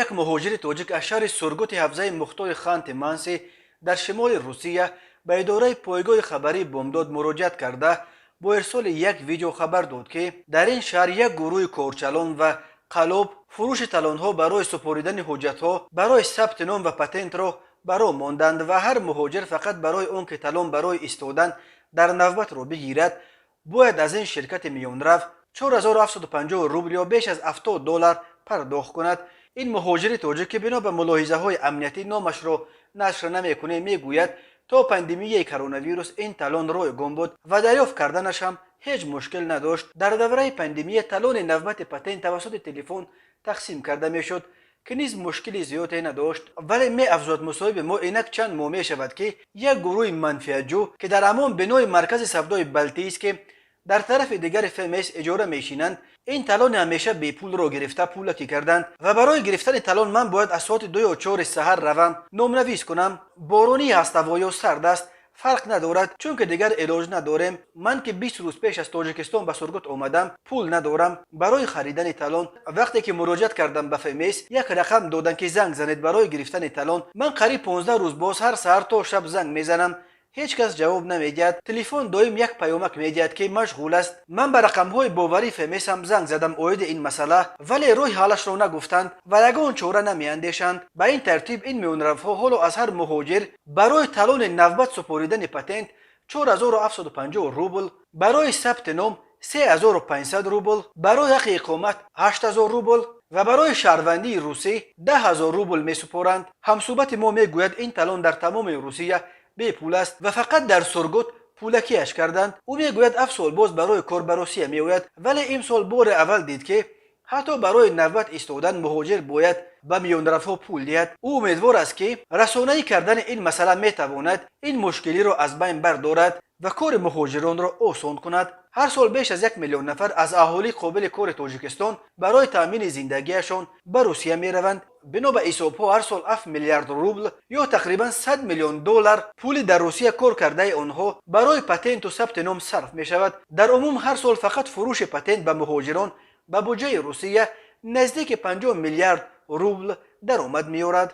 یک مهاجر تاجیک از شهر سرگوت حوزه مختار خان تمانسی در شمال روسیه به اداره پایگاه خبری بامداد مراجعت کرده با ارسال یک ویدیو خبر داد که در این شهر یک گروه کورچلان و قلاب فروش تالان‌ها برای سپاریدن حجت‌ها برای ثبت نام و پتنت را برای ماندند و هر مهاجر فقط برای اون که تالان برای ایستادن در نوبت را بگیرد باید از این شرکت میان رفت 4750 روبل یا بیش از $70 پرداخت کند. این مهاجر تاجیک که بنا به ملاحظه های امنیتی نامش را نشر نمیکنه میگوید تا پاندمی کرونا ویروس این تالان رایگان بود و دریافت کردنش هم هیچ مشکل نداشت. در دوره پاندمی تالان نوبت پتنت توسط تلفن تقسیم کرده میشد که نیز مشکلی زیادی نداشت، ولی می افزود مصاحبه ما اینک چند ماه می شود که یک گروه منفعتجو که در همان بنای مرکز سودای بلتی است که در طرف دیگر فمس اجاره میشینند این تالان همیشه بی پول را گرفته پولکی کردند و برای گرفتن تالان من باید از ساعت 2 یا 4 سحر روم، نام نویس کنم، بارانی هست و یا سرد است فرق ندارد چون که دیگر علاج نداریم. من که 20 روز پیش از تاجیکستان به سرگوت آمدم پول ندارم برای خریدن تالان. وقتی که مراجعت کردم به فمس یک رقم دادن که زنگ زنید برای گرفتن تالان. من قریب 15 روز باز هر سحر تا شب زنگ میزنم، هیچ کس جواب نمیدهد. تلفن دایم یک پیامک میدهد که مشغول است. من به رقم های باوری فمس هم زنگ زدم اوید این مسئله ولی روی حالش را نگفتند و یگان چاره نمیاندیشند. به این ترتیب این میانرفها حالا از هر مهاجر برای تالان نوبت سپاریدن پتنت 4750 روبل، برای ثبت نام 3500 روبل، برای حق اقامت 8000 روبل و برای شهروندی روسی 10000 روبل می سپارند. همصحبت ما میگوید این تالان در تمام روسیه بی پول است و فقط در سرگوت پولکیش کردند. او میگوید افسال باز برای کار به روسیه میآید ولی این سال بار اول دید که حتی برای نوبت ایستادن مهاجر باید به میانرفها پول دهد. او امیدوار است که رسانه‌ای کردن این مسئله میتواند این مشکلی را از بین بردارد و کار مهاجران را آسان کند. هر سال بیش از 1 میلیون نفر از اهالی قابل کار تاجیکستان برای تامین زندگیشان به روسیه می روند. بنا به حساب‌ها هر سال 7 میلیارد روبل یا تقریبا 100 میلیون دلار پول در روسیه کار کرده آنها برای پتنت و ثبت نام صرف می شود. در عموم هر سال فقط فروش پتنت به مهاجران به بودجه روسیه نزدیک 50 میلیارد روبل درآمد می آورد.